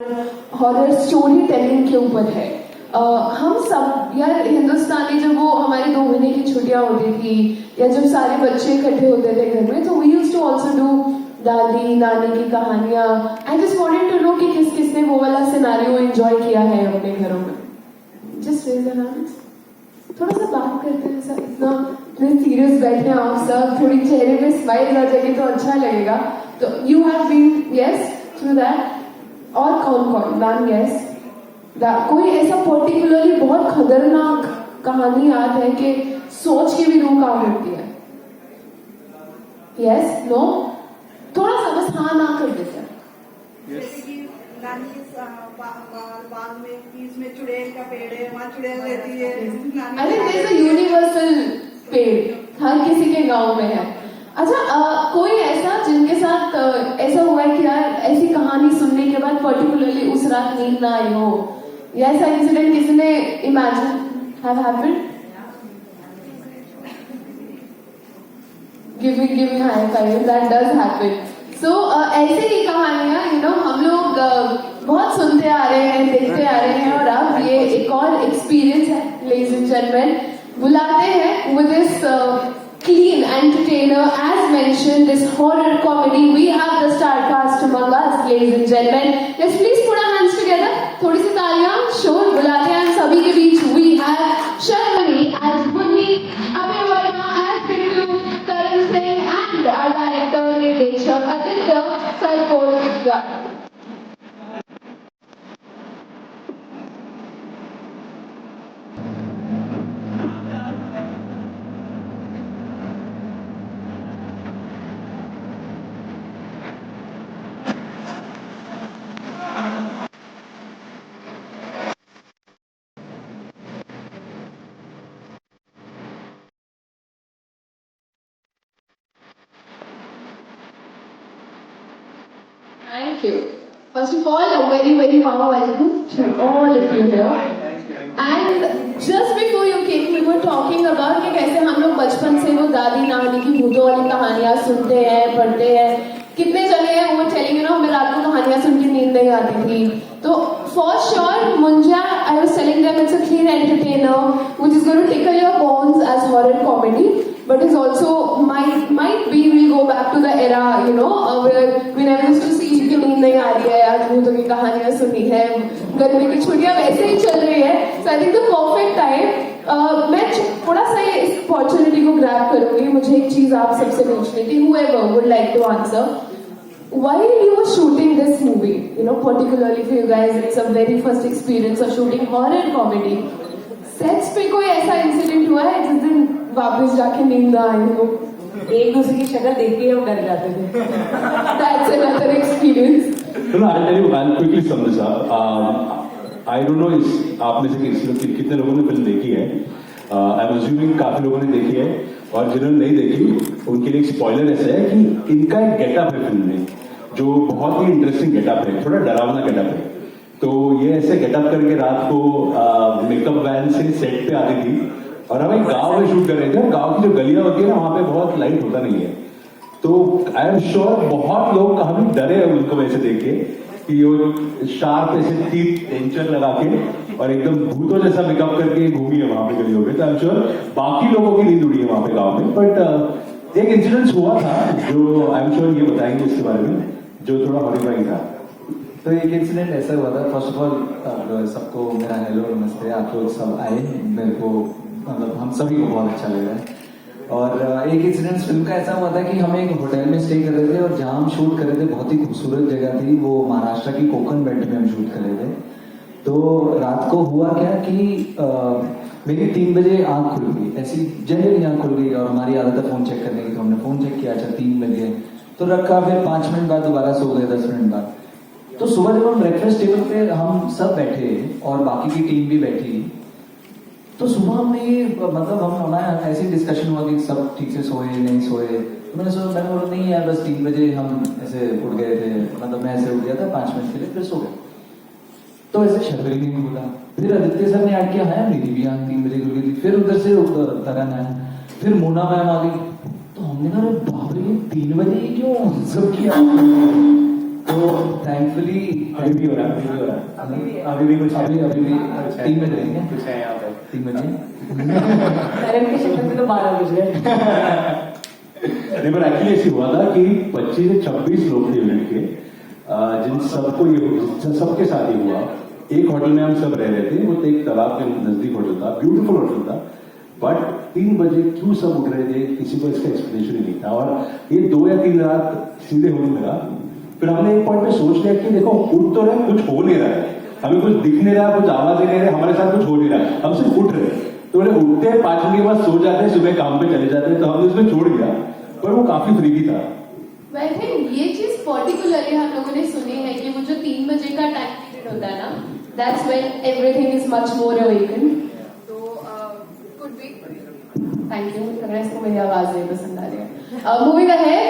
Horror story telling के ऊपर है। हम सब यार हिंदुस्तानी, जब वो हमारी 2 महीने की छुट्टियां होती थी या जब सारे बच्चे इकट्ठे होते थे घर में, तो we used to also do दादी नानी की कहानियां। I just wanted to know कि किस किसने वो वाला सिनेरियो एंजॉय किया है अपने घरों में। Just raise your hands. थोड़ा सा बात करते हैं सर, इतने सीरियस बैठे हैं आप सब, थोड़ी चेहरे में स्माइल आ जाएगी तो अच्छा लगेगा। तो you have been yes through that. और कौन कौन मैम यस, कोई ऐसा पर्टिकुलरली बहुत खतरनाक कहानी याद है कि सोच के भी रूह कांप उठती है? यस नो, थोड़ा सा बस हाँ ना कर दे सर। बाग में बीच में चुड़ैल का पेड़ है, वहाँ चुड़ैल रहती है। अरे देयर इज अ यूनिवर्सल पेड़, हर किसी के गांव में है। अच्छा, कोई ऐसा जिनके साथ ऐसा हुआ है कि यार ऐसी कहानी सुनने के बाद पर्टिकुलरली उस रात नींद ना आई हो, या ऐसा इंसिडेंट किसी ने imagine have happened? Give me high five, that does happen. So ऐसे ही कहानियां हम लोग बहुत सुनते आ रहे हैं, देखते आ रहे हैं, और अब ये एक और एक्सपीरियंस है लेडीज एंड जेंटलमैन। बुलाते हैं with this clean entertainer, as mentioned, this horror comedy. We have the star cast among us, ladies and gentlemen. Let's please put our hands together. थोड़ी सी तालियां, शोर बुलाते हैं सभी के बीच। We have Sharmani as Bunny, Abhay Verma as Bindu, Karan Singh, and our director Nideshak Aditya Sarpot. Thank you. First of all, a very, very warm welcome to all of you here. And just before you came, we were talking about कि कैसे हम लोग बचपन से वो दादी नानी की भूतों वाली कहानियां सुनते हैं, पढ़ते हैं। कितने जने हैं वो टेलिंग हमें रात को कहानियां सुन के नींद नहीं आती थी। तो for sure, Munja, I was telling them it's a clean entertainer which is going to tickle your bones as horror comedy, but is also might be we'll go back to the era, where we never used to see कि नींद नहीं आ रही है, आज भूतों की कहानियां सुनी है, गर्मी की छुट्टियां वैसे ही चल रही है। So I think the perfect time, मैं थोड़ा सा इस अपॉर्चुनिटी को ग्रैब करूंगी। मुझे एक चीज आप सबसे पूछनी थी, whoever would like to answer. While you were shooting this movie, particularly for you guys, it's a very first experience of shooting horror comedy. Sets पे कोई ऐसा इंसिडेंट हुआ है जिस दिन वापस जाके नींद ना आई हो? एक दूसरे की शक्ल देख के हम डर जाते थे। That's another experience. No, I'll tell you, I'll quickly sum this up. I don't know आप में से कितने लोगों ने फिल्म देखी है। I'm assuming काफी लोगों ने देखी है, और जिन्होंने नहीं देखी उनके लिए एक स्पॉइलर ऐसा है कि इनका एक गेटअप है फिल्म में जो बहुत ही इंटरेस्टिंग गेटअप है, थोड़ा डरावना गेटअप है। तो ये ऐसे गेटअप करके रात को मेकअप वैन से सेट पे आती थी, और हम एक गांव में शूट कर रहे थे। गांव की जो गलियां होती है ना, वहां पे बहुत लाइट होता नहीं है। तो आई एम श्योर बहुत लोग काफी डरे हैं उनको वैसे देख के कि वो शार्प ऐसे टीथ टेंशन लगा के और एकदम भूतों जैसा मेकअप करके घूमी है वहां पे गलियों में। तो आई एम श्योर बाकी लोगों की नींद उड़ी है वहां पे गाँव में। बट एक इंसिडेंट हुआ था जो आई एम श्योर ये बताएंगे इसके बारे में, जो थोड़ा हॉरिफाइंग था। तो एक इंसिडेंट ऐसा हुआ था। फर्स्ट ऑफ ऑल सबको मेरा हेलो नमस्ते। आप लोग सब आए, मेरे को मतलब हम सभी को बहुत अच्छा लग रहा है। और एक इंसिडेंट फिल्म का ऐसा हुआ था कि हम एक होटल में स्टे कर रहे थे, और जहां हम शूट कर रहे थे बहुत ही खूबसूरत जगह थी, वो महाराष्ट्र की कोकण बेल्ट में हम शूट कर रहे थे। तो रात को हुआ क्या कि मेरी 3 बजे आंख खुल गई, ऐसी जनरली आंख खुल गई, और हमारी आदत है फोन चेक करने की, तो हमने फोन चेक किया। अच्छा 3 बज गए तो रखा, फिर 5 मिनट बाद दोबारा सो गए, 10 मिनट बाद। तो सुबह जब हम ब्रेकफास्ट टेबल पे हम सब बैठे और बाकी की टीम भी बैठी, तो सुबह हमने मतलब हमारा ऐसी डिस्कशन हुआ कि सब ठीक से सोए नहीं सोए। तो मैंने बोला नहीं यार, बस 3 बजे हम ऐसे उठ गए थे, मतलब मैं ऐसे उठ गया था 5 मिनट के लिए, फिर सो गए। तो ऐसे शर्मरी नहीं बोला। फिर आदित्य सर ने ऐड किया है मेरी भी आंख 3 बजे खुल गई थी। फिर उधर से तरन आया, फिर मोना मैम आ गई। तो हमने कहा बाप रे 3 बजे क्यों सब किया। तो तो थैंकफुली अभी भी हो रहा है, अभी भी हो रहा है, अभी भी कुछ अभी भी 3 बज रही है, कुछ है यहाँ पे 3 बजे। करण की शक्ल से तो 12 बज गए। नहीं, पर एक्चुअली ऐसी हुआ था कि 25 से 26 लोग थे यूनिट के, जिन सबके साथ ही हुआ। एक होटल में हम सब रह रहे थे, वो तो एक तालाब के नजदीक होटल था, ब्यूटीफुल होटल था, बट 3 बजे क्यों सब उठ रहे थे, किसी को इसका एक्सप्लेनेशन ही नहीं था। और ये 2 या 3 रात सीधे होने लगा। फिर हमने एक पॉइंट पे सोच लिया कि देखो उठ तो रहे, कुछ हो नहीं रहा है, हमें कुछ दिख नहीं रहा, कुछ आवाज नहीं रहे, हमारे साथ कुछ हो नहीं रहा, हम सिर्फ उठ रहे। तो बोले उठते हैं 5 मिनट के बाद सो जाते हैं, सुबह काम पे चले जाते हैं, तो हमने उसमें छोड़ दिया, पर वो काफी फ्रीकी था। आई थिंक ये चीज पर्टिकुलरली हम लोगों ने सुनी है कि वो जो 3 बजे का टाइम पीरियड होता है ना, that's when everything is much more awaken. तो कुड बी, थैंक यू, इसको मेरी आवाज नहीं पसंद आ रही है। Moving ahead,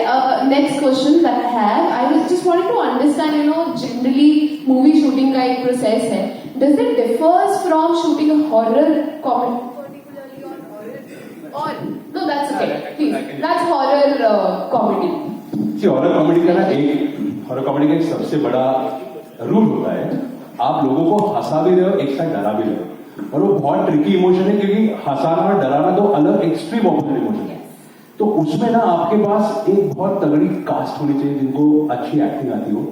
next question that I have, I just wanted to understand, you know, generally movie shooting का एक प्रोसेस है, does it differs from shooting a horror comedy particularly on horror, और no that's okay please, that's horror comedy. Horror comedy का ना एक सबसे बड़ा rule होता है, आप लोगों को हंसा भी रहे हो, एक साथ डरा भी रहे हो, और वो बहुत ट्रिकी इमोशन है, क्योंकि हंसाना और डराना दो अलग एक्सट्रीम ऑपोजिट इमोशन है। तो उसमें ना आपके पास एक बहुत तगड़ी कास्ट होनी चाहिए, जिनको अच्छी एक्टिंग आती हो,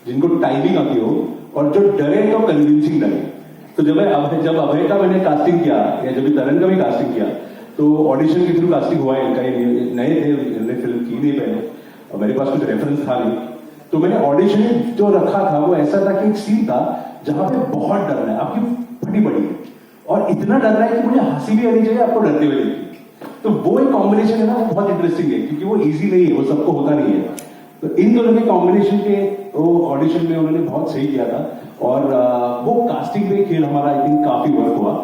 जिनको टाइमिंग आती हो, और जो डरे तो कन्विंसिंग डरे। तो जब अभय का मैंने कास्टिंग किया, या जब तरन का भी कास्टिंग किया, तो ऑडिशन के थ्रू कास्टिंग हुआ है इनका, नए थे, इन्होंने फिल्म की नहीं पहले, और मेरे पास कुछ रेफरेंस था नहीं, तो मैंने ऑडिशन जो रखा था वो ऐसा था कि एक सीन था जहां पे बहुत डर रहा है, आपकी फटी पड़ी है, और इतना डर रहा है कि मुझे हंसी भी आनी चाहिए, आपको डरते हुए देखिए। तो वो एक कॉम्बिनेशन है ना, वो बहुत इंटरेस्टिंग है, क्योंकि वो इजी नहीं है, वो सबको होता नहीं है। तो इन दोनों के कॉम्बिनेशन के वो ऑडिशन में उन्होंने बहुत सही किया था, और वो कास्टिंग में खेल हमारा आई थिंक काफी वर्क हुआ।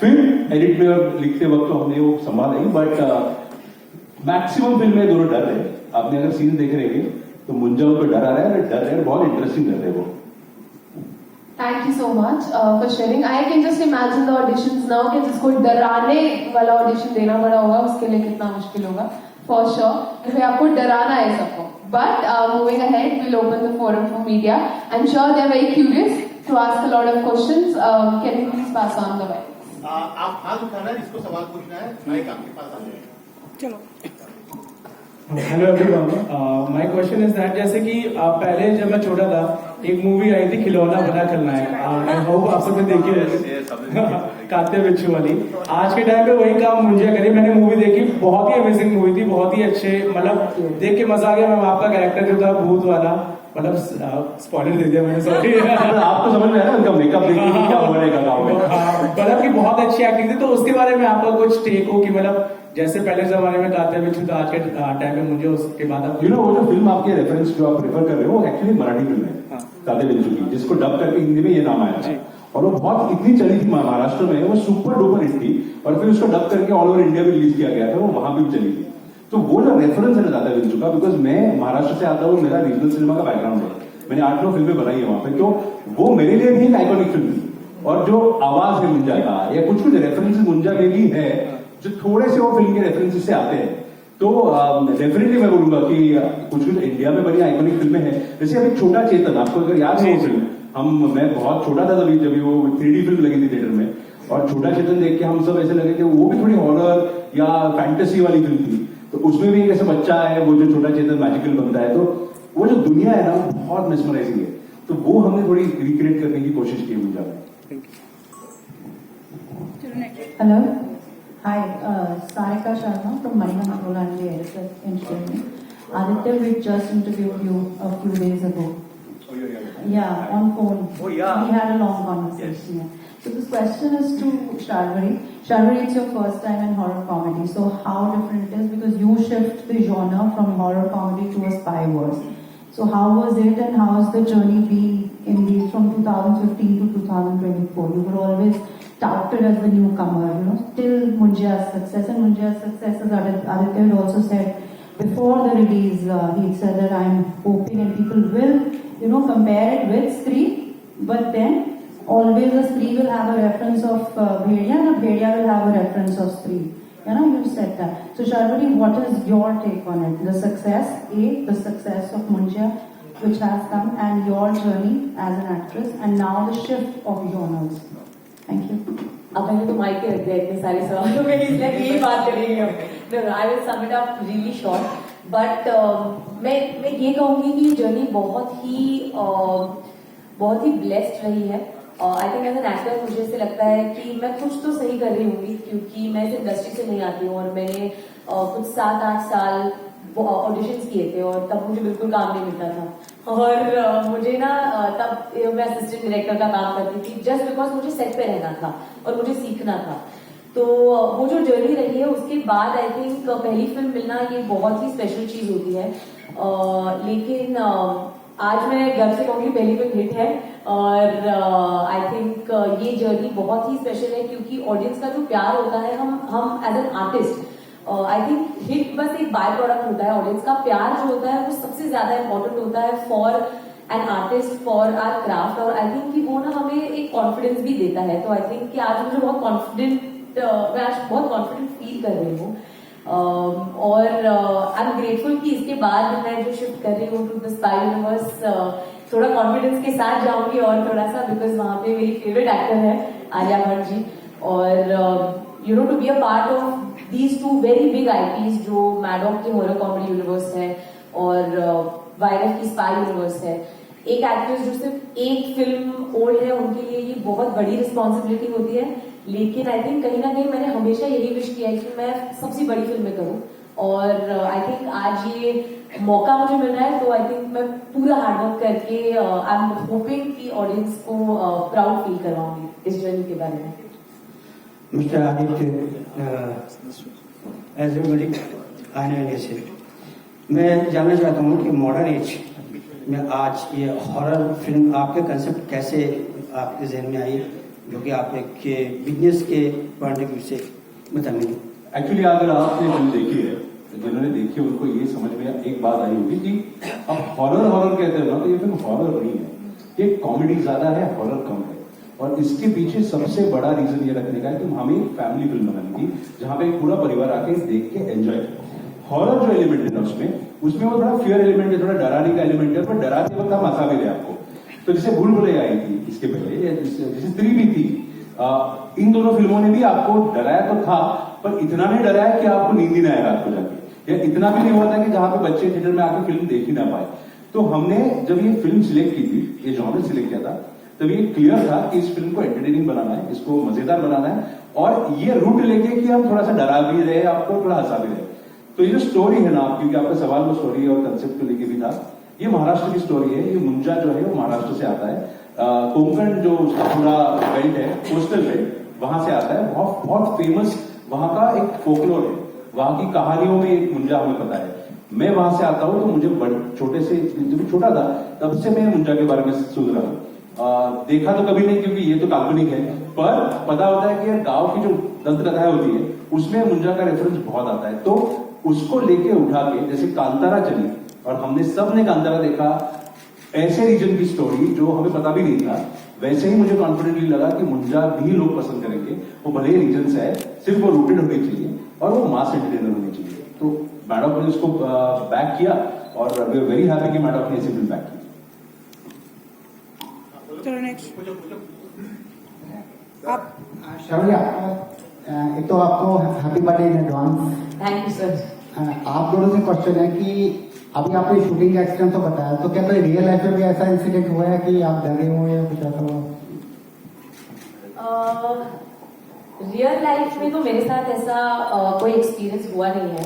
फिर एडिट में और लिखते वक्त तो हमने वो संभाला ही, बट मैक्सिमम फिल्म में दोनों डर रहे। आपने अगर सीन देख रहे हैं तो मुंजा उनको डरा रहा है, डर रहे हैं, बहुत इंटरेस्टिंग कर रहे हैं वो। Thank you so much for sharing. I can just imagine the auditions now कि जिसको डराने वाला ऑडिशन देना पड़ा होगा, उसके लिए कितना मुश्किल होगा, for sure, क्योंकि आपको डराना है सबको। But moving ahead, we'll open the forum for media. I'm sure they are very curious to ask a lot of questions. Can you please pass on the mic? आप हाथ उठाना है, जिसको सवाल पूछना है, माइक आपके पास आ जाएगा। चलो। Hello everyone, my question is that, जैसे कि पहले जब मैं छोटा था एक मूवी आई थी खिलौना बना खलनायक, आई होप आप सबने देखी होगी, काते बिच्छू वाली। आज के टाइम पे वही काम मुंजिया करी, मैंने मूवी देखी, बहुत ही अमेजिंग मूवी थी, बहुत ही अच्छे, मतलब देख के मजा आ गया। मैम आपका कैरेक्टर जो था भूत वाला, मतलब स्पॉइलर दे दिया मैंने, सॉरी। आपको समझ में आया ना उनका मेकअप देखिए कि क्या होने का काम है। मतलब की बहुत अच्छी एक्टिंग थी, तो उसके बारे में आपका कुछ टेक हो कि मतलब जैसे पहले जमाने में काते बिच्छू था, आज के टाइम में मुझे उसके बाद आप वो जो फिल्म आपके रेफरेंस जो आप प्रेफर कर रहे हो, वो एक्चुअली मराठी फिल्म है काते बिच्छू की, जिसको डब करके हिंदी में ये नाम आया था, और वो बहुत इतनी चली थी महाराष्ट्र में, वो सुपर डुपर हिट थी, और फिर उसको डब करके ऑल ओवर इंडिया में रिलीज किया गया था, वो वहां भी चली थी। तो वो जो रेफरेंस है ना काते बिच्छू का, बिकॉज मैं महाराष्ट्र से आता हूँ, मेरा रीजनल सिनेमा का बैकग्राउंड है, मैंने 8-9 फिल्में बनाई है वहां पे, तो वो मेरे लिए भी एक आइकॉनिक फिल्म थी। और जो आवाज है मुंजा का, या कुछ कुछ रेफरेंसेस मुंजा में भी है, जो थोड़े से वो फिल्म के रेफरेंसेस से आते हैं, तो डेफिनेटली मैं बोलूंगा कि कुछ कुछ इंडिया में बनी आइकॉनिक फिल्में हैं। जैसे अभी छोटा चेतन, आपको अगर याद है वो फिल्म, मैं बहुत छोटा था तभी, जब वो 3D फिल्म लगी थी थिएटर में, और छोटा चेतन देख के हम सब ऐसे लगे थे वो भी थोड़ी हॉरर या फैंटेसी वाली फिल्म थी। तो उसमें भी एक ऐसा बच्चा है, वो जो छोटा चेतन मैजिकल बनता है, तो वो जो दुनिया है ना, वो बहुत मेस्मराइजिंग है। तो वो हमने थोड़ी रिक्रिएट करने की कोशिश की मुंजा में। Hello. Hi, Sarika Sharma from Marina Mangola and the editor entertainment. Aditya, we just interviewed you a few days ago. Oh, yeah. Yeah, on phone. Oh, yeah. We had a long conversation. Yes. So this question is to Sharvari. Sharvari, it's your first time in horror comedy. So how different it is, because you shift the genre from horror comedy to a spy wars. So how was it, and how has the journey been in the from 2015 to 2024? You were always touted as the newcomer, you know, till Munjia's success. And Munjia's success, as Aditya had also said before the release, he said that I'm hoping and people will, you know, compare it with Scream, but then always a Scream will have a reference of Bhedia, and a Bhedia will have a reference of Scream. You know, you said that. So Sharvari, what is your take on it? The success of Munjia, which has come, and your journey as an actress, and now the shift of genres. Thank you. अब मैंने तो mic रख दिया इतने सारे सवालों में, इसलिए यही बात करेंगे हम. No, I will sum it up really short. But मैं ये कहूँगी कि ये जर्नी बहुत ही ब्लेस्ड रही है. I think as an actor मुझे ऐसे लगता है कि मैं कुछ तो सही कर रही होंगी, क्योंकि मैं इस इंडस्ट्री से नहीं आती हूँ और मैंने कुछ 7-8 साल ऑडिशंस किए थे और तब मुझे बिल्कुल काम नहीं मिलता था. और मुझे ना तब मैं असिस्टेंट डायरेक्टर का काम करती थी जस्ट बिकॉज मुझे सेट पे रहना था और मुझे सीखना था. तो वो जो जर्नी रही है उसके बाद आई थिंक पहली फिल्म मिलना ये बहुत ही स्पेशल चीज होती है. लेकिन आज मैं गर्व से कहूँगी पहली फिल्म हिट है और आई थिंक ये जर्नी बहुत ही स्पेशल है, क्योंकि ऑडियंस का जो प्यार होता है हम as an artist I think hit बस एक बाय प्रोडक्ट होता है. ऑडियंस का प्यार जो होता है वो सबसे ज्यादा इंपॉर्टेंट होता है for an artist, for our craft. और आई थिंक कि वो ना हमें एक कॉन्फिडेंस भी देता है. तो आई थिंक कि आज मुझे बहुत कॉन्फिडेंट मैं आज बहुत कॉन्फिडेंट फील कर रही हूँ. और आई एम ग्रेटफुल कि इसके बाद मैं जो शिफ्ट कर रही हूँ टू द स्पाई यूनिवर्स थोड़ा कॉन्फिडेंस के साथ जाऊंगी और थोड़ा सा, बिकॉज वहां पे मेरी फेवरेट एक्टर है आलिया भट्ट जी. और you know to be a part of these two very big IPs जो मैडॉक की हॉरर कॉमेडी यूनिवर्स है और वायरस की स्पाई यूनिवर्स है. एक एक्ट्रेस जो सिर्फ एक फिल्म ओल्ड है उनके लिए ये बहुत बड़ी रिस्पॉन्सिबिलिटी होती है. लेकिन आई थिंक कहीं ना कहीं मैंने हमेशा यही विश किया है कि मैं सबसे बड़ी फिल्में करूं. और आई थिंक आज ये मौका मुझे मिल रहा है, तो आई थिंक मैं पूरा हार्डवर्क करके आई एम होपिंग कि ऑडियंस को प्राउड फील करवाऊंगी इस जर्नी के बारे में. मिस्टर आदित्य, एज एवरीबॉडी आने से मैं जानना चाहता हूँ कि मॉडर्न एज में आज ये हॉरर फिल्म आपके कंसेप्ट कैसे आपके जहन में आई, जो कि आप एक बिजनेस के पॉइंट ऑफ व्यू से बताएंगे. एक्चुअली अगर आपने फिल्म देखी है, जिन्होंने देखी उनको ये समझ में एक बात आई होगी कि अब हॉरर कहते हैं ना, तो ये फिल्म हॉरर नहीं है, ये कॉमेडी ज्यादा है, हॉरर कम है. और इसके पीछे सबसे बड़ा रीजन ये रखने का है कि हमें एक फैमिली फिल्म बनानी थी जहां पे एक पूरा परिवार आके देख के एंजॉय करे. हॉरर जो एलिमेंट है ना उसमें वो थोड़ा फियर एलिमेंट है, थोड़ा डराने का एलिमेंट है, पर डराते वक्त हम हंसा भी रहे आपको. तो जैसे भूल भुलैया आई थी इसके पहले, जैसे स्त्री भी थी, इन दोनों फिल्मों ने भी आपको डराया तो था, पर इतना नहीं डराया कि आपको नींद ही ना आए रात को जाके, या इतना भी नहीं हुआ था कि जहां पे बच्चे थिएटर में आके फिल्म देख ही ना पाए. तो हमने जब ये फिल्म सिलेक्ट की थी, ये जॉनर सिलेक्ट किया था, तब ये क्लियर था कि इस फिल्म को एंटरटेनिंग बनाना है, इसको मजेदार बनाना है, और ये रूट लेके कि हम थोड़ा सा डरा भी रहे, आपको थोड़ा हंसा भी रहे. तो ये जो स्टोरी है ना, क्योंकि आपका सवाल वो स्टोरी और कंसेप्ट को लेके भी था, ये महाराष्ट्र की स्टोरी है. ये मुंजा जो है वो महाराष्ट्र से आता है. कोंकण जो उसका पूरा बेल्ट है, कोस्टल बेल्ट, वहां से आता है. बहुत बहुत फेमस वहां का एक फोकलोर है, वहां की कहानियों में एक मुंजा हमें पता है. मैं वहां से आता हूं, तो मुझे छोटे से, जब छोटा था तब से मैं मुंजा के बारे में सोच रहा हूं. देखा तो कभी नहीं, क्योंकि ये तो काल्पनिक है, पर पता होता है कि गांव की जो दंत कथाएं होती है उसमें मुंजा का रेफरेंस बहुत आता है. तो उसको लेके उठा के, जैसे कांतारा चली और हमने सबने कांतारा देखा, ऐसे रीजन की स्टोरी जो हमें पता भी नहीं था, वैसे ही मुझे कॉन्फिडेंटली लगा कि मुंजा भी लोग पसंद करेंगे. वो भले ही रीजन से है, सिर्फ वो रूटेड होनी चाहिए और वो मास एंटरटेनर होनी चाहिए. तो मैडम ने उसको बैक किया और वी आर वेरी हैप्पी कि मैडम ने इसे फिल्म बैक की. श्रवणी, एक तो आपको happy birthday in advance. Thank you sir. आप दोनों से क्वेश्चन है कि अभी आपने शूटिंग का एक्सीडेंट तो बताया, तो क्या कोई रियल लाइफ में भी ऐसा इंसिडेंट हुआ है कि आप डरे हो या कुछ ऐसा हुआ? रियल लाइफ में तो मेरे साथ ऐसा कोई एक्सपीरियंस हुआ नहीं है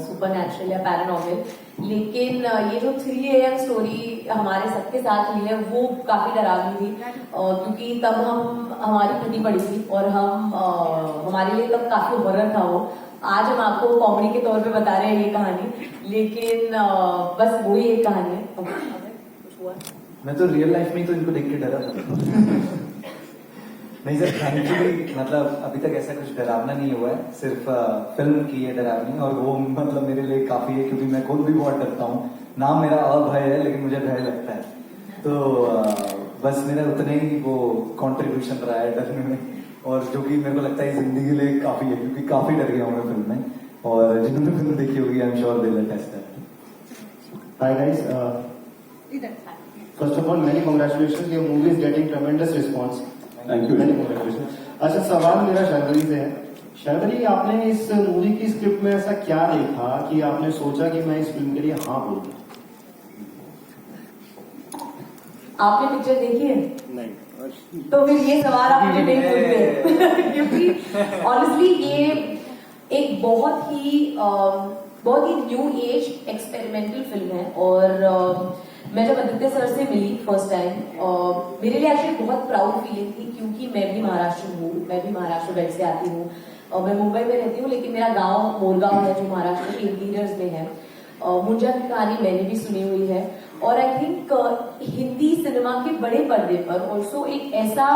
सुपर नेचुरल या पैरानॉर्मल. लेकिन ये जो 3 AM स्टोरी हमारे सबके साथ हुई है वो काफी डरावनी थी, क्योंकि तब हमारी फटी पड़ी थी और हमारे लिए तब काफी हॉरर था वो. आज हम आपको कॉमेडी के तौर पे बता रहे हैं ये कहानी, लेकिन बस वही एक कहानी है. कुछ हुआ? मैं तो रियल लाइफ में ही तो इनको देख के डरा था. नहीं सर, थैंकफुली मतलब अभी तक ऐसा कुछ डरावना नहीं हुआ है, सिर्फ फिल्म की है डरावनी, और वो मतलब मेरे लिए काफी है, क्योंकि मैं खुद भी बहुत डरता हूँ. नाम मेरा अभय है, लेकिन मुझे भय लगता है. तो बस मेरा उतना ही वो कंट्रीब्यूशन रहा है डरने में, और जो कि मेरे को लगता है जिंदगी के लिए काफी है, क्योंकि काफी डर गया हूँ मैं फिल्म में. और जिन्होंने फिल्म देखी होगी, I am sure they will attest that. Hi guys, इधर first of all many congratulation, your movie is getting tremendous response. Thank you. Many congratulation. अच्छा, सवाल मेरा शर्वरी से है। शर्वरी, आपने इस मूवी की स्क्रिप्ट में ऐसा क्या देखा कि आपने सोचा कि मैं इस फिल्म के लिए हाँ बोल दूं? आपने पिक्चर देखी है? नहीं। तो फिर ये सवाल आप मुझे नहीं पूछते क्योंकि ऑनेस्टली ये एक बहुत ही न्यू एज एक्सपेरिमेंटल फिल्म है। और मैं जब आदित्य सर से मिली फर्स्ट टाइम, मेरे लिए एक्चुअली बहुत प्राउड फीलिंग थी क्योंकि मैं भी महाराष्ट्र हूँ, मैं भी महाराष्ट्र बेल्ट से आती हूँ। मैं मुंबई में रहती हूँ लेकिन मेरा गांव मोरगांव है जो महाराष्ट्र के इंटीरियर्स में है। मुंजा की कहानी मैंने भी सुनी हुई है और आई थिंक हिंदी सिनेमा के बड़े पर्दे पर ऑल्सो एक ऐसा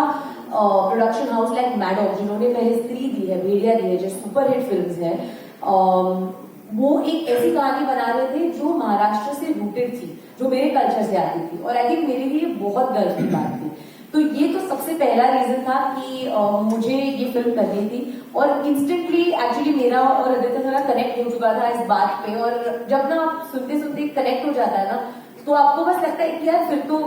प्रोडक्शन हाउस लाइक मैडॉक, जिन्होंने पहले स्त्री दी है, भेड़िया दी है, जो सुपरहिट फिल्म्स है, वो एक ऐसी कहानी बना रहे थे जो महाराष्ट्र से रूटेड थी, जो मेरे कल्चर से आती थी और आई थिंक मेरे लिए बहुत गर्व की बात थी। तो ये तो सबसे पहला रीजन था कि मुझे ये फिल्म करनी थी और इंस्टेंटली एक्चुअली मेरा और आदित्य सर कनेक्ट हो चुका था इस बात पे। और जब ना आप सुनते सुनते कनेक्ट हो जाता है ना, तो आपको बस लगता है कि यार फिर तो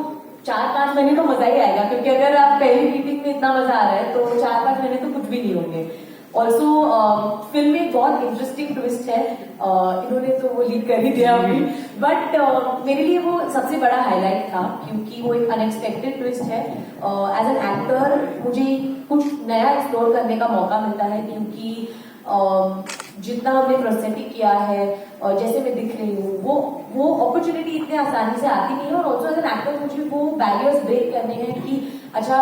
4-5 महीने तो मजा ही आएगा, क्योंकि अगर आप पहली मीटिंग में इतना मजा आ रहा है तो 4-5 महीने तो कुछ भी नहीं होंगे। ऑल्सो फिल्म में बहुत इंटरेस्टिंग ट्विस्ट है, इन्होंने तो वो लीड कर ही दिया अभी, बट मेरे लिए वो सबसे बड़ा हाईलाइट था क्योंकि वो एक अनएक्सपेक्टेड ट्विस्ट है। एज एन एक्टर मुझे कुछ नया एक्सप्लोर करने का मौका मिलता है क्योंकि जितना हमने प्रोसेसिंग किया है और जैसे मैं दिख रही हूँ वो अपॉर्चुनिटी इतने आसानी से आती नहीं है। और ऑल्सो एज एन एक्टर मुझे वो बैरियर्स ब्रेक करने हैं कि अच्छा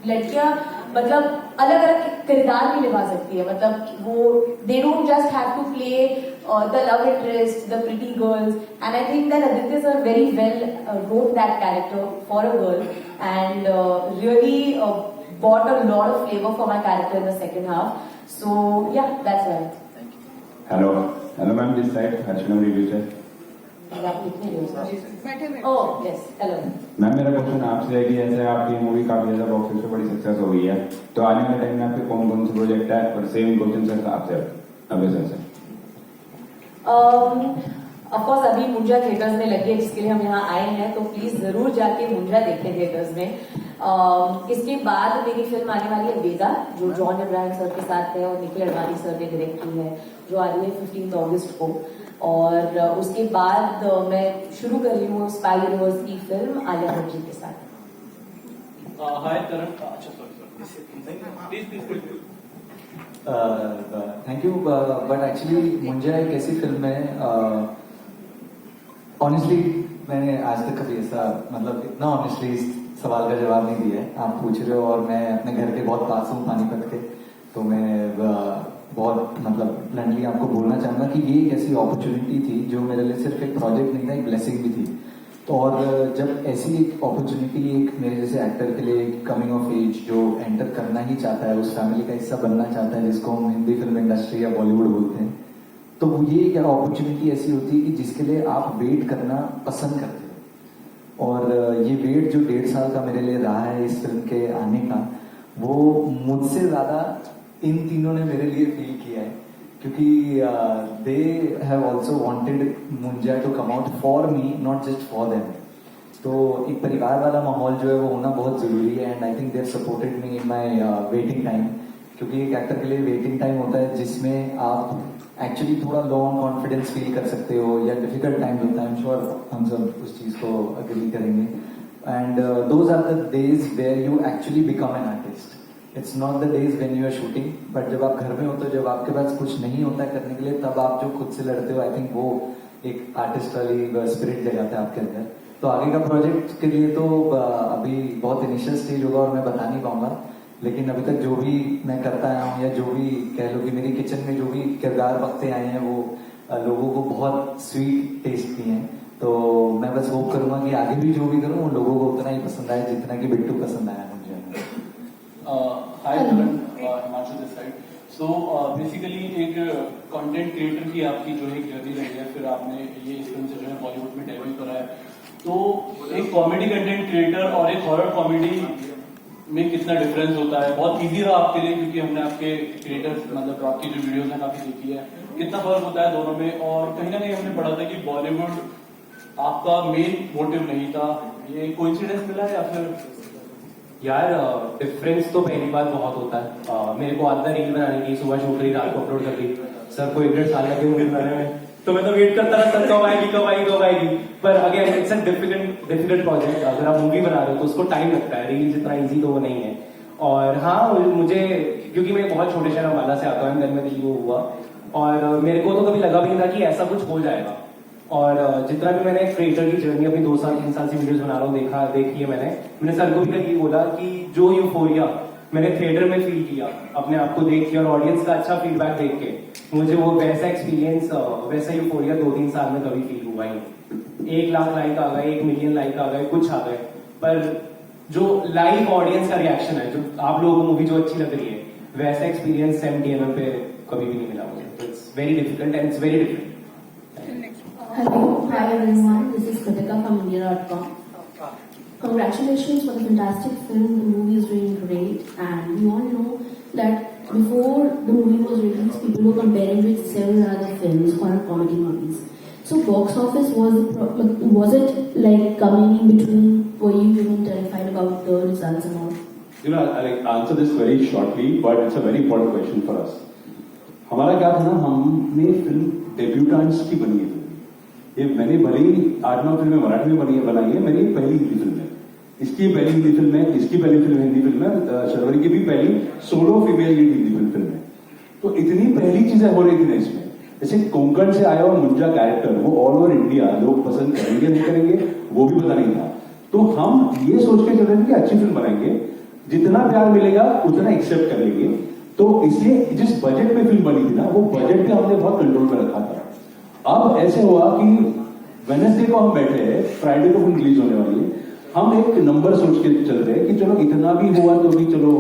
लड़कियां मतलब अलग अलग किरदार भी निभा सकती है, मतलब वो they don't just have to play the love interest, the pretty girls, and I think that Aditya sir very well wrote that character for a girl and really brought a lot of flavor for my character in the second half. So yeah, that's right. Hello ma'am, this side Harshina रिव्यूजर। बैठे बैठे Oh yes, hello. Ma'am, मेरा question आपसे है कि जैसे आपकी movie काफी ज्यादा बॉक्स ऑफिस पे बड़ी सक्सेस हो गई है, तो आने वाले टाइम में आपके कौन कौन से प्रोजेक्ट है? और सेम क्वेश्चन सर आपसे अभी सर से। ऑफकोर्स अभी मुंजा थिएटर्स में लगी है, जिसके लिए हम यहाँ आए हैं, तो प्लीज जरूर जाके मुंजा देखें थिएटर्स में। इसके बाद मेरी फिल्म आने वाली है वेदा, जो जॉन इब्राहिम सर के साथ है और निखिल अडवाणी सर ने डायरेक्ट की है, जो आ रही है 15 अगस्त को। और उसके बाद मैं शुरू कर रही हूँ स्पाई यूनिवर्स की फिल्म आलिया भट्ट जी के साथ। हाय करण, अच्छा sorry please thank you. But actually Munjya एक ऐसी फिल्म है, ऑनेस्टली मैंने आज तक कभी ऐसा मतलब इतना ऑनेस्टली इस सवाल का जवाब नहीं दिया है। आप पूछ रहे हो और मैं अपने घर के बहुत पास हूँ पानीपत के, तो मैं बहुत मतलब ब्लंटली आपको बोलना चाहूंगा कि ये एक ऐसी अपॉर्चुनिटी थी जो मेरे लिए सिर्फ एक प्रोजेक्ट नहीं था, एक ब्लेसिंग भी थी। तो और जब ऐसी एक अपॉर्चुनिटी एक मेरे जैसे एक्टर के लिए कमिंग ऑफ एज जो एंटर करना ही चाहता है, उस फैमिली का हिस्सा बनना चाहता है, जिसको हम हिंदी फिल्म इंडस्ट्री या बॉलीवुड बोलते हैं, तो ये एक अपॉर्चुनिटी ऐसी होती है कि जिसके लिए आप वेट करना पसंद करते हो। और ये वेट जो 1.5 साल का मेरे लिए रहा है इस फिल्म के आने का, वो मुझसे ज्यादा इन तीनों ने मेरे लिए फील किया है, क्योंकि they have also wanted Munjya to come out for me, not just for them. तो एक परिवार वाला माहौल जो है वो होना बहुत जरूरी है, and I think they have supported me in my waiting time, क्योंकि एक एक्टर के लिए वेटिंग टाइम होता है जिसमें आप एक्चुअली थोड़ा लो ऑन कॉन्फिडेंस फील कर सकते हो या डिफिकल्ट टाइम होता है। आई एम श्योर हम सब उस चीज को अग्री करेंगे। And those are the days where you actually become an artist. It's not the days when you are shooting, but जब आप घर में होते हो, जब आपके पास कुछ नहीं होता है करने के लिए, तब आप जो खुद से लड़ते हो, आई थिंक वो एक आर्टिस्ट वाली स्पिरिट जगाता है आपके अंदर। तो आगे का प्रोजेक्ट के लिए तो अभी बहुत इनिशियल स्टेज होगा और मैं बता नहीं पाऊंगा, लेकिन अभी तक जो भी मैं करता आया हूँ या जो भी कह लो कि मेरी किचन में जो भी किरदार पकते आए हैं, वो लोगों को बहुत स्वीट टेस्ट दिए हैं। तो मैं बस होप करूंगा कि आगे भी जो भी करूँ वो लोगों को उतना ही पसंद आए जितना कि बिट्टू पसंद आया मुझे। Hi Karan, Himanshu this side. So basically एक कंटेंट क्रिएटर की आपकी जो एक जर्नी रही है, फिर आपने ये इस फिल्म से जो है बॉलीवुड में डेब्यू करा है, तो एक कॉमेडी कंटेंट क्रिएटर और एक हॉरर कॉमेडी में कितना डिफरेंस होता है? बहुत इजी रहा आपके लिए क्योंकि हमने आपके क्रिएटर्स मतलब आपकी जो वीडियोस हैं काफी देखी है, कितना फर्क होता है दोनों में? और कहीं ना कहीं हमने पढ़ा था कि बॉलीवुड आपका मेन मोटिव नहीं था, ये कोइंसिडेंस मिला या फिर? यार डिफरेंस तो पहली बात बहुत होता है। मेरे को आदत रील बनाने की, सुबह शूट करी, रात को अपलोड कर दी। सर को 1.5 साल लगे मुझे बनाने में, तो मैं तो वेट करता रहा सर कब आएगी। पर again it's a difficult project. अगर आप मूवी बना रहे हो तो उसको टाइम लगता है, रील जितना ईजी तो वो नहीं है। और हाँ, मुझे क्योंकि मैं बहुत छोटे शहर अम्बाला से आता हूँ, घर में दिल्ली वो हुआ, और मेरे को तो कभी लगा भी नहीं था कि ऐसा कुछ हो जाएगा। और जितना भी मैंने क्रिएटर की जर्नी अपनी 2 साल 3 साल से वीडियोस बना रहा हूँ देखी है मैंने सर को भी कभी बोला कि जो यूफोरिया मैंने थिएटर में फील किया अपने आप को देख के और ऑडियंस का अच्छा फीडबैक देख के, मुझे वो वैसा एक्सपीरियंस वैसा यूफोरिया 2-3 साल में कभी फील हुआ ही नहीं। 1 लाख लाइक आ गए, 1 मिलियन लाइक आ गए, कुछ आ गए, पर जो लाइव ऑडियंस का रिएक्शन है, जो आप लोगों को मूवी जो अच्छी लग रही है, वैसा एक्सपीरियंस 70mm पे कभी भी नहीं मिला मुझे। It's very difficult and it's very different. Hello, hi everyone. This is Kritika from India.com. Congratulations for the fantastic film. The movie is doing great, and we all know that before the movie was released, people were comparing with several other films, horror comedy movies. So, box office was it like coming in between? Were you even terrified about the results and all? You know, I'll answer this very shortly, but it's a very important question for us. हमारा क्या था ना, हमने film debutantes की बनी है। ये मैंने भले 8-9 फिल्में मराठी में बनाई है, मेरी पहली हिंदी फिल्म है, इसकी पहली हिंदी फिल्म है, इसकी पहली फिल्म हिंदी फिल्म है, शर्वरी की भी पहली solo female lead Hindi film है। तो इतनी पहली चीजें हो रही थी ना इसमें, जैसे कोंकण से आया हुआ मुंजा कैरेक्टर वो ऑल ओवर इंडिया लोग पसंद करेंगे नहीं करेंगे वो भी पता नहीं था। तो हम ये सोच के चल रहे थे कि अच्छी फिल्म बनाएंगे, जितना प्यार मिलेगा उतना एक्सेप्ट कर लेंगे। तो इसलिए जिस बजट में फिल्म बनी थी ना, वो बजट भी हमने बहुत कंट्रोल में रखा था। अब ऐसे हुआ कि वेडनेसडे को हम बैठे हैं, फ्राइडे को फिल्म रिलीज होने वाली है, हम एक नंबर सोच के चल रहे हैं कि चलो इतना भी हुआ तो भी चलो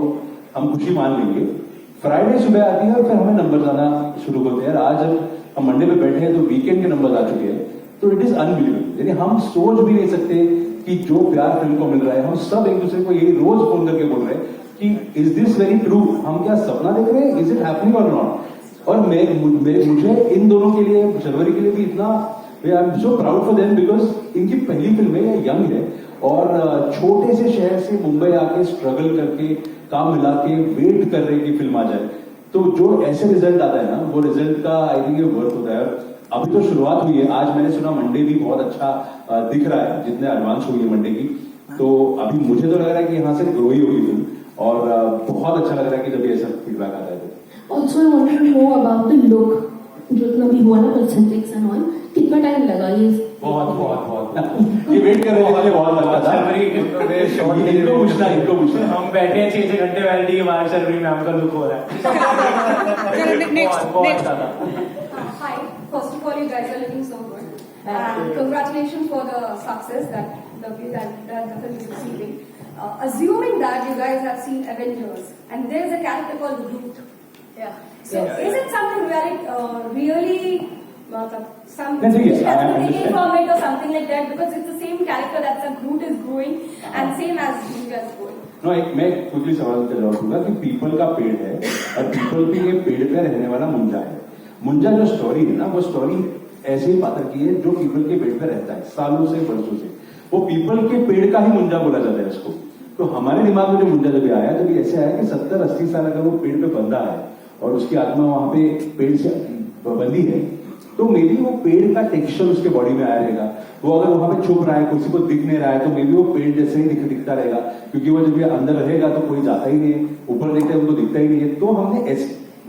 हम खुशी मान लेंगे। फ्राइडे सुबह आती है और फिर हमें नंबर आना शुरू होते हैं। आज हम मंडे पे बैठे हैं तो वीकेंड के नंबर आ चुके हैं। तो इट इज अनबिलीवेबल, यानी हम सोच भी नहीं सकते कि जो प्यार फिल्म को मिल रहा है, हम सब एक दूसरे को यही रोज फोन करके बोल रहे हैं कि इज दिस वेरी ट्रू, हम क्या सपना देख रहे हैं, इज इट हैपनिंग और नॉट। और मुझे इन दोनों के लिए, शर्वरी के लिए भी इतना I am so proud for them, because इनकी पहली फिल्म है, ये यंग है और छोटे से शहर से मुंबई आके स्ट्रगल करके काम मिला के वेट कर रहे हैं कि फिल्म आ जाए। तो जो ऐसे रिजल्ट आता है ना, वो रिजल्ट का आई थिंक ये वर्थ होता है। अभी तो शुरुआत हुई है, आज मैंने सुना मंडे भी बहुत अच्छा दिख रहा है, जितने एडवांस हुई है मंडे की। तो अभी मुझे तो लग रहा है कि यहाँ से ग्रो ही होगी फिल्म, और बहुत अच्छा लग रहा है कि जब ये सब फीडबैक आता है। Also, I wanted to know about the look. जो इतना भी हुआ ना cosmetics and all, कितना टाइम लगा ये? बहुत ये वेट कर रहे थे बहुत लगा था। इनको पूछना हम बैठे हैं 6-6 घंटे वैलिडी के बाहर, शर्वरी मैम का लुक हो रहा है। बहुत ज्यादा। Hi, first of all, you guys are looking so good. And congratulations for the success that the film is receiving. Assuming that you guys have seen Avengers, and there's a character called Groot. Yeah. So is it something really something taken from it or something like that? Because it's the same character that the Groot is growing and same as you guys growing. No, मैं quickly सवाल का जवाब दूंगा कि people का पेड़ है और पीपल के ये पेड़ पे रहने वाला मुंजा है। मुंजा जो स्टोरी है ना, वो स्टोरी ऐसे ही पात्र की है जो पीपल के पेड़ पे रहता है सालों से वर्षों से। वो पीपल के पेड़ का ही मुंजा बोला जाता है इसको। तो हमारे दिमाग में जो मुंजा जब आया, जब ऐसे आया कि 70-80 साल अगर वो पेड़ पे बंधा है और उसकी आत्मा वहां पे पेड़ से बंधी है, तो मे बी वो पेड़ का टेक्सचर उसके बॉडी में आया रहेगा। वो अगर वहां पे छुप रहा है, किसी को दिख नहीं रहा है, तो मे बी वो पेड़ जैसे ही दिखता रहेगा, क्योंकि वो जब ये अंदर रहेगा तो कोई जाता ही नहीं है, ऊपर देखता है उनको दिखता ही नहीं है। तो हमने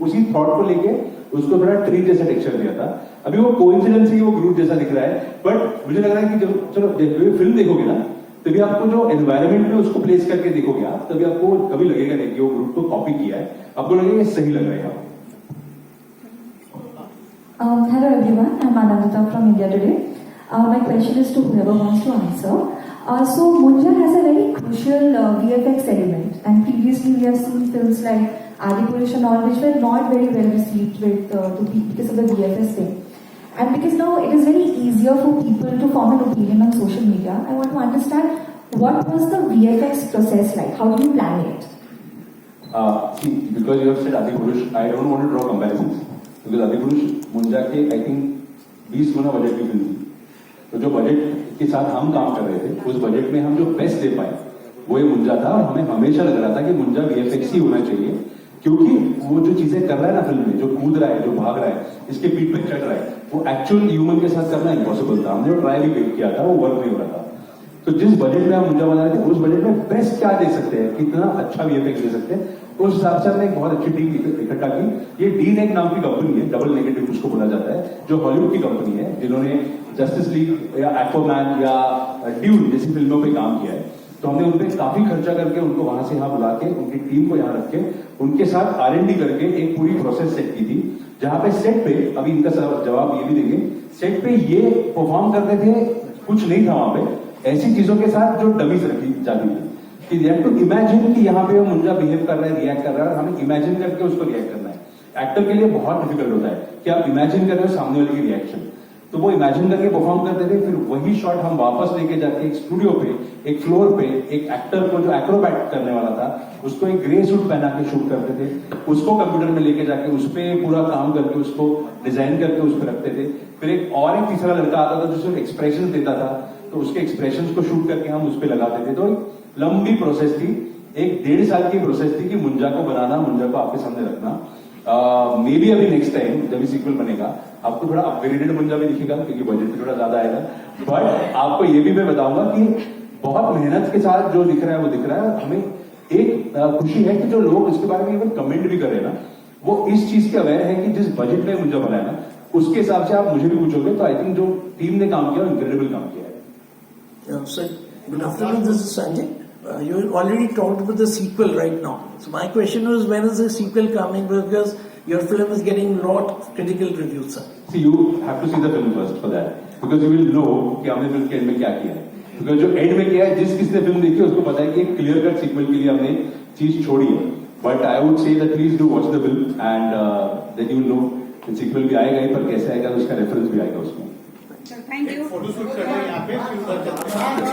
उसी थॉट को लेके उसको थोड़ा ट्री जैसा टेक्सचर दिया था। अभी वो कोइंसिडेंस ही वो ग्रूट जैसा दिख रहा है, बट मुझे लग रहा है कि जब चलो फिल्म देखोगे ना, तभी आपको जो एनवायरमेंट में उसको प्लेस करके देखोगे आप, तभी आपको कभी लगेगा नहीं कि वो ग्रुप को कॉपी किया है, आपको लगेगा ये सही लग रहा है। Hello everyone, I'm Anandita from India Today. My question is to whoever wants to answer. So Munja has a very crucial VFX element, and previously we have seen films like Adipurush and all, which were not very well received because of the VFX thing. And because now it is very easier for people to form an opinion on social media, I want to understand what was the VFX process like? How do you plan it? See, because you have said Adipurush, I don't want to draw comparisons. Because Adipurush मुंजा के I think 20 Guna budget की film थी, तो जो budget के साथ हम काम कर रहे थे, उस बजट में हम जो बेस्ट दे पाए वो ये मुंजा था। और हमें हमेशा लग रहा था कि मुंजा VFX ही होना चाहिए, क्योंकि वो जो चीजें कर रहा है ना फिल्म में, जो कूद रहा है, जो भाग रहा है, इसके पीठ पे चढ़ रहा है, वो एक्चुअल ह्यूमन के साथ करना इम्पॉसिबल था। हमने जो ट्राई भी किया था वो वर्क नहीं हो रहा था। तो जिस बजट में हम मुंजा बना रहे थे, उस बजट में बेस्ट क्या दे सकते हैं, कितना अच्छा VFX दे सकते हैं, उस हिसाब से हमने एक बहुत अच्छी टीम इकट्ठा की। ये D-Neg नाम की कंपनी है, डबल नेगेटिव उसको बोला जाता है, जो हॉलीवुड की कंपनी है, जिन्होंने जस्टिस लीग या एक्वामैन या ड्यून जैसी फिल्मों पे काम किया है। तो हमने उन पर काफी खर्चा करके उनको वहां से यहाँ बुला के, उनकी टीम को यहाँ रख के, उनके साथ R&D करके एक पूरी प्रोसेस सेट की थी, जहां पे सेट पे, अभी इनका जवाब ये भी देंगे, सेट पे ये परफॉर्म करते थे, कुछ नहीं था वहां पे, ऐसी चीजों के साथ जो डमीज रखी जाती थी कि यू हैव टू इमेजिन कि यहाँ पे वो मुंजा बिहेव कर रहा है, रिएक्ट कर रहा है, और हमें इमेजिन करके उसको रिएक्ट करना है। एक्टर के लिए बहुत डिफिकल्ट होता है कि आप इमेजिन कर रहे हो सामने वाले की रिएक्शन, तो वो इमेजिन करके परफॉर्म करते थे। फिर वही शॉट हम वापस लेके जाके एक स्टूडियो पे, एक फ्लोर पे, एक एक्टर को जो एक्रोबैट करने वाला था, उसको एक ग्रे सूट पहना के शूट करते थे, उसको कंप्यूटर में लेके जाके उस पर पूरा काम करके उसको डिजाइन करके उस पर रखते थे। फिर एक तीसरा लड़का आता था जो सिर्फ एक्सप्रेशन देता था, तो उसके एक्सप्रेशन को शूट करके हम उस पर लगाते थे। तो लंबी प्रोसेस थी, 1.5 साल की प्रोसेस थी कि मुंजा को बनाना, मुंजा को आपके सामने रखना। मे बी अभी नेक्स्ट टाइम जब भी सीक्वल बनेगा आपको थोड़ा अपग्रेडेड मुंजा भी दिखेगा, क्योंकि बजट भी थोड़ा ज्यादा आएगा। बट आपको ये भी मैं बताऊंगा कि बहुत मेहनत के साथ जो दिख रहा है वो दिख रहा है। और हमें एक खुशी है कि जो लोग इसके बारे में इवन कमेंट भी कर रहे हैं ना, वो इस चीज के अवेयर है कि जिस बजट में मुंजा बनाया ना, उसके हिसाब से आप मुझे भी पूछोगे तो आई थिंक जो टीम ने काम किया इनक्रेडिबल काम किया है। Sir, good afternoon. This is Sanjay. You already talked about the sequel right now. So my question was, when is the sequel coming? Because your film is getting a lot of critical reviews, sir. See, you have to see the film first for that, because you will know कि हमने film के and में क्या किया है। Because जो and में किया है, जिस किसने फिल्म देखी है उसको पता है कि एक क्लियर कट सीक्वल के लिए हमने चीज छोड़ी है। But I would say that please do watch the film and then you will know sequel भी आएगा ही, पर कैसे आएगा उसका रेफरेंस भी आएगा उसमें। Thank you.